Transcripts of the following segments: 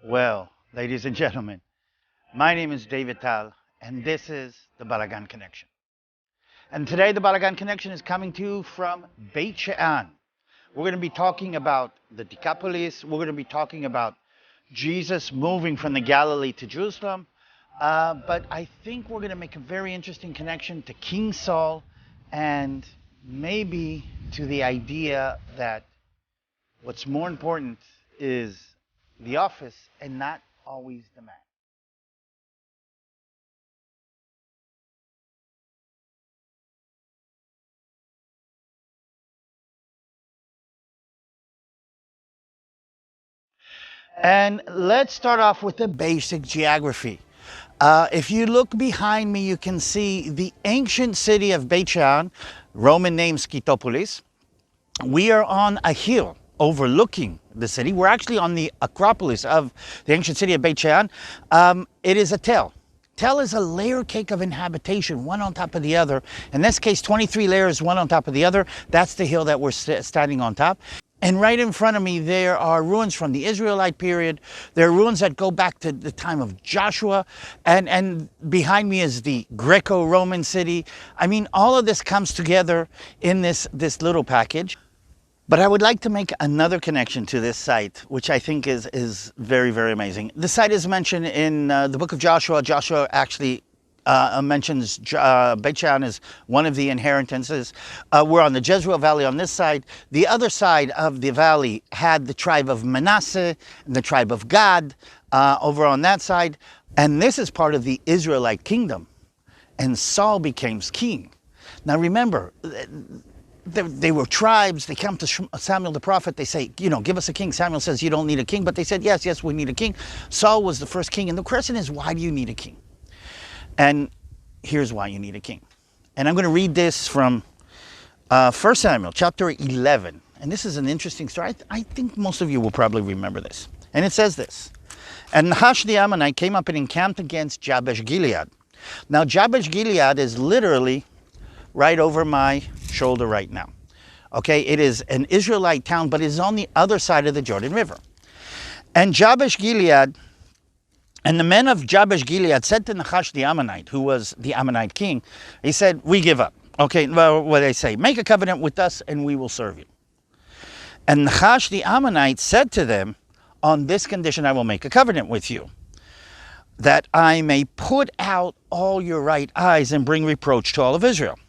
Well, ladies and gentlemen, my name is David Tal, and this is the BaLaGaN Connection. And today, the BaLaGaN Connection is coming to you from Beit Shean. We're going to be talking about the Decapolis. We're going to be talking about Jesus moving from the Galilee to Jerusalem. But I think we're going to make a very interesting connection to King Saul and maybe to the idea that what's more important is the office and not always the man. And let's start off with the basic geography. If you look behind me, you can see the ancient city of Beit Shean, Roman name Skytopolis. We are on a hill overlooking the city. We're actually on the Acropolis of the ancient city of Beit Shean. It is a tell. Tell is a layer cake of inhabitation, one on top of the other. In this case, 23 layers, one on top of the other. That's the hill that we're standing on top. And right in front of me, there are ruins from the Israelite period. There are ruins that go back to the time of Joshua. And behind me is the Greco-Roman city. I mean, all of this comes together in this little package. But I would like to make another connection to this site, which I think is very, very amazing. The site is mentioned in the book of Joshua. Joshua actually mentions Beit Shean as one of the inheritances. We're on the Jezreel Valley on this side. The other side of the valley had the tribe of Manasseh and the tribe of Gad over on that side. And this is part of the Israelite kingdom. And Saul became king. Now remember, they were tribes. They come to Samuel the prophet. They say, give us a king. Samuel says, you don't need a king. But they said, yes, we need a king. Saul was the first king. And the question is, why do you need a king? And here's why you need a king. And I'm going to read this from 1 Samuel chapter 11. And this is an interesting story. I think most of you will probably remember this. And it says this. And Nahash the Ammonite came up and encamped against Jabesh Gilead. Now Jabesh Gilead is literally right over my shoulder right now. Okay, it is an Israelite town, but it is on the other side of the Jordan River. And Jabesh Gilead, and the men of Jabesh Gilead said to Nahash the Ammonite, who was the Ammonite king, he said, we give up. Okay, well, what they say, make a covenant with us and we will serve you. And Nahash the Ammonite said to them, on this condition I will make a covenant with you, that I may put out all your right eyes and bring reproach to all of Israel.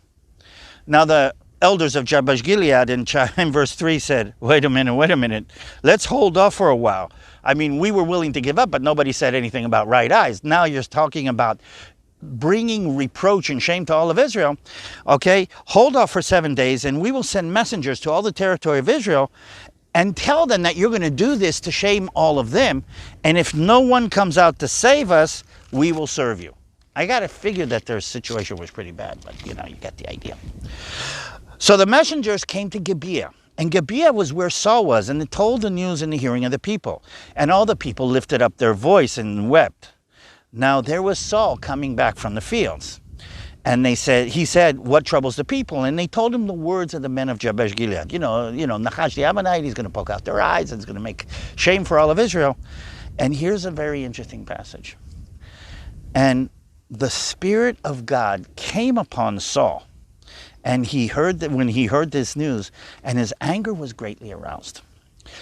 Now the elders of Jabesh Gilead in verse 3 said, wait a minute, let's hold off for a while. I mean, we were willing to give up, but nobody said anything about right eyes. Now you're talking about bringing reproach and shame to all of Israel. Okay, hold off for 7 days and we will send messengers to all the territory of Israel and tell them that you're going to do this to shame all of them. And if no one comes out to save us, we will serve you. I got to figure that their situation was pretty bad, but you get the idea. So the messengers came to Gibeah, and Gibeah was where Saul was, and they told the news in the hearing of the people. And all the people lifted up their voice and wept. Now there was Saul coming back from the fields. And he said, what troubles the people? And they told him the words of the men of Jabesh Gilead. Nahash the Ammonite, he's going to poke out their eyes, and it's going to make shame for all of Israel. And here's a very interesting passage. And the Spirit of God came upon Saul, and he heard that when he heard this news, and his anger was greatly aroused.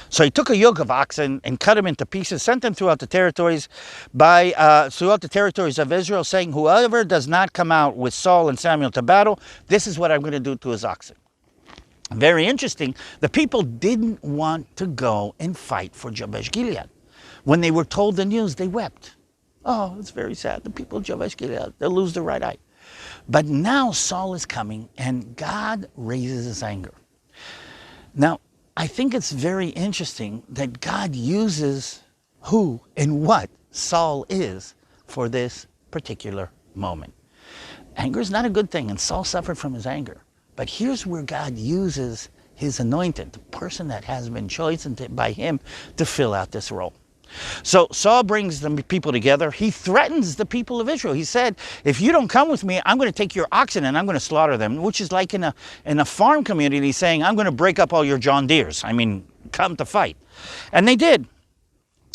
So he took a yoke of oxen and cut them into pieces, sent them throughout the territories of Israel, saying, whoever does not come out with Saul and Samuel to battle, this is what I'm going to do to his oxen. Very interesting. The people didn't want to go and fight for Jabesh Gilead. When they were told the news, they wept. Oh, it's very sad. The people of Jabesh Gilead, they'll lose their right eye. But now Saul is coming, and God raises his anger. Now, I think it's very interesting that God uses who and what Saul is for this particular moment. Anger is not a good thing, and Saul suffered from his anger. But here's where God uses his anointed, the person that has been chosen by him to fill out this role. So Saul brings the people together. He threatens the people of Israel. He said, if you don't come with me, I'm going to take your oxen and I'm going to slaughter them, which is like in a farm community saying, I'm going to break up all your John Deeres. I mean, come to fight. And they did.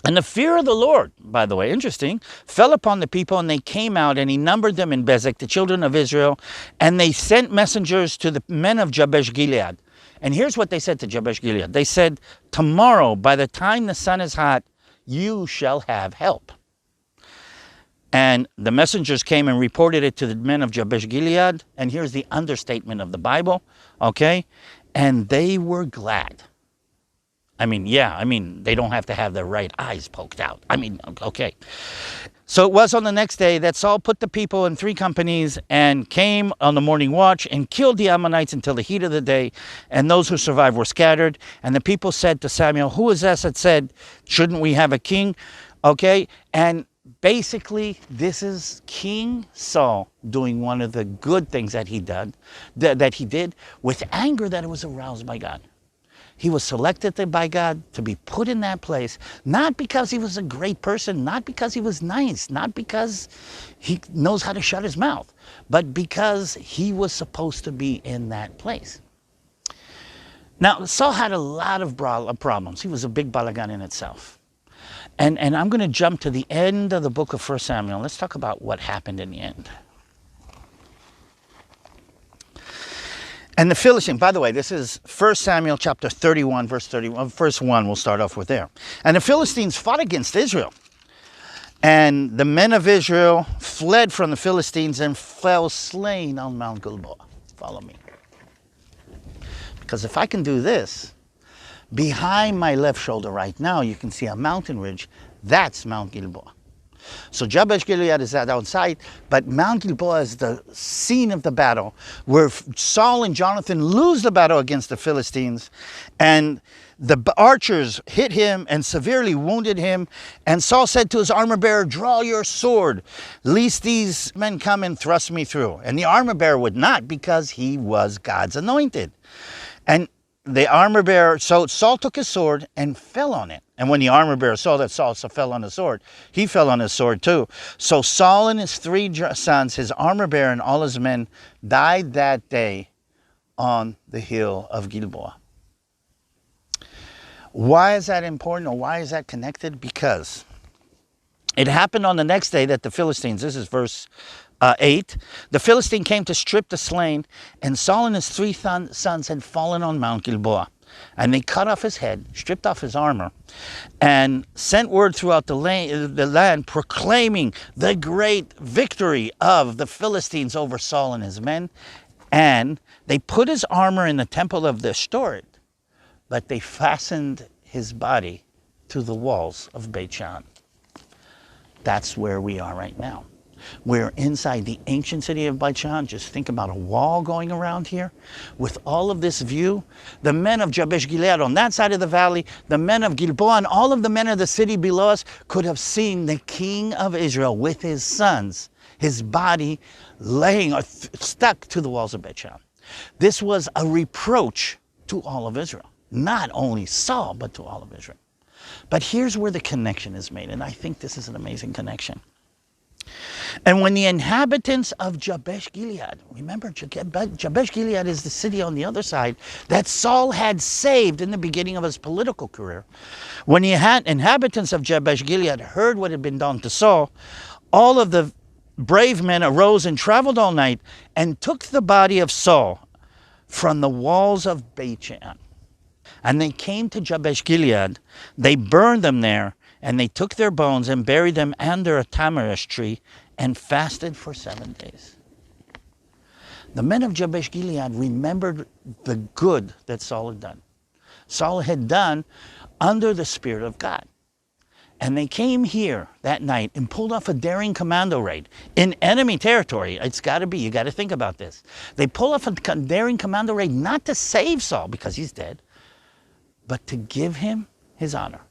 And the fear of the Lord, by the way, interesting, fell upon the people, and they came out, and he numbered them in Bezek, the children of Israel, and they sent messengers to the men of Jabesh Gilead. And here's what they said to Jabesh Gilead. They said, tomorrow, by the time the sun is hot, you shall have help. And the messengers came and reported it to the men of Jabesh Gilead. And here's the understatement of the Bible, okay? And they were glad. They don't have to have their right eyes poked out. Okay. So it was on the next day that Saul put the people in 3 companies and came on the morning watch and killed the Ammonites until the heat of the day. And those who survived were scattered. And the people said to Samuel, who is this that said, shouldn't we have a king? Okay. And basically, this is King Saul doing one of the good things that he did with anger that was aroused by God. He was selected by God to be put in that place, not because he was a great person, not because he was nice, not because he knows how to shut his mouth, but because he was supposed to be in that place. Now, Saul had a lot of problems. He was a big BaLaGaN in itself. And I'm going to jump to the end of the book of 1 Samuel. Let's talk about what happened in the end. And the Philistines, by the way, this is 1 Samuel chapter 31, verse 31, verse 1, we'll start off with there. And the Philistines fought against Israel. And the men of Israel fled from the Philistines and fell slain on Mount Gilboa. Follow me. Because if I can do this, behind my left shoulder right now, you can see a mountain ridge. That's Mount Gilboa. So Jabesh Gilead is outside, but Mount Gilboa is the scene of the battle where Saul and Jonathan lose the battle against the Philistines, and the archers hit him and severely wounded him. And Saul said to his armor bearer, draw your sword, lest these men come and thrust me through. And the armor bearer would not, because he was God's anointed. And the armor bearer, so Saul took his sword and fell on it. And when the armor bearer saw that Saul fell on the sword, he fell on his sword too. So Saul and his 3 sons, his armor bearer and all his men, died that day on the hill of Gilboa. Why is that important, or why is that connected? Because it happened on the next day that the Philistines, this is verse 8, the Philistine came to strip the slain, and Saul and his 3 sons had fallen on Mount Gilboa. And they cut off his head, stripped off his armor, and sent word throughout the land proclaiming the great victory of the Philistines over Saul and his men. And they put his armor in the temple of the Ashtoreth, but they fastened his body to the walls of Beit Shean. That's where we are right now. We're inside the ancient city of Beit Shean. Just think about a wall going around here with all of this view. The men of Jabesh Gilead on that side of the valley, the men of Gilboa, and all of the men of the city below us could have seen the king of Israel with his sons, his body laying or stuck to the walls of Beit Shean. This was a reproach to all of Israel, not only Saul, but to all of Israel. But here's where the connection is made, and I think this is an amazing connection. And when the inhabitants of Jabesh Gilead, remember Jabesh Gilead is the city on the other side that Saul had saved in the beginning of his political career. When the inhabitants of Jabesh Gilead heard what had been done to Saul, all of the brave men arose and traveled all night and took the body of Saul from the walls of Beit Shean. And they came to Jabesh Gilead, they burned them there, and they took their bones and buried them under a tamarisk tree and fasted for 7 days. The men of Jabesh Gilead remembered the good that Saul had done. Saul had done under the Spirit of God. And they came here that night and pulled off a daring commando raid in enemy territory. It's got to be, you got to think about this. They pull off a daring commando raid not to save Saul because he's dead, but to give him his honor,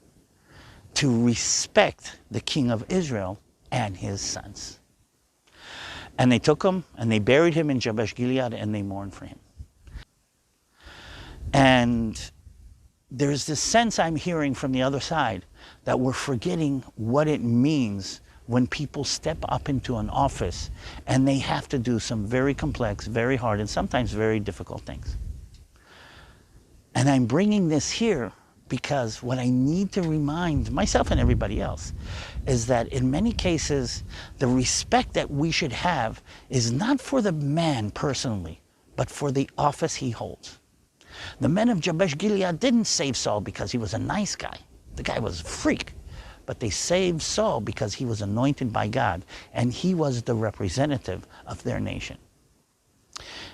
to respect the king of Israel and his sons. And they took him and they buried him in Jabesh Gilead and they mourned for him. And there's this sense I'm hearing from the other side that we're forgetting what it means when people step up into an office and they have to do some very complex, very hard, and sometimes very difficult things. And I'm bringing this here because what I need to remind myself and everybody else is that in many cases, the respect that we should have is not for the man personally, but for the office he holds. The men of Jabesh Gilead didn't save Saul because he was a nice guy. The guy was a freak. But they saved Saul because he was anointed by God, and he was the representative of their nation.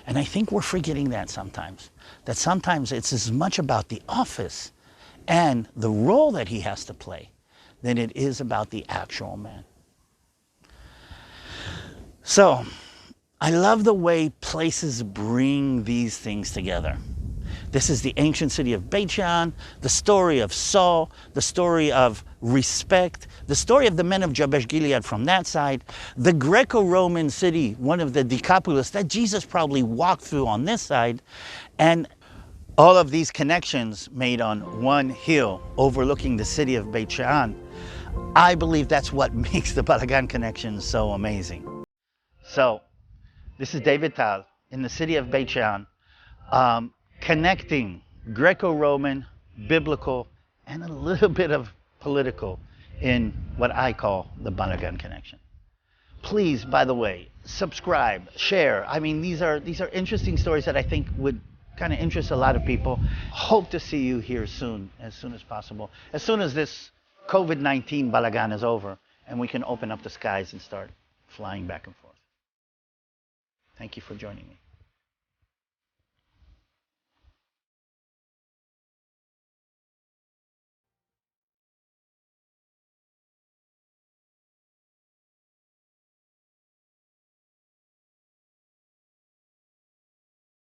And I think we're forgetting that sometimes it's as much about the office and the role that he has to play than it is about the actual man. So, I love the way places bring these things together. This is the ancient city of Beit Shean, the story of Saul, the story of respect, the story of the men of Jabesh Gilead from that side, the Greco-Roman city, one of the Decapolis that Jesus probably walked through on this side, and all of these connections made on one hill overlooking the city of Beit Shean. I believe that's what makes the BaLaGaN connection so amazing. So, this is David Tal in the city of Beit Shean, connecting Greco-Roman, biblical, and a little bit of political in what I call the BaLaGaN connection. Please, by the way, subscribe, share. I mean, these are interesting stories that I think would kind of interest a lot of people. Hope to see you here soon as possible. As soon as this COVID-19 BaLaGaN is over and we can open up the skies and start flying back and forth. Thank you for joining me.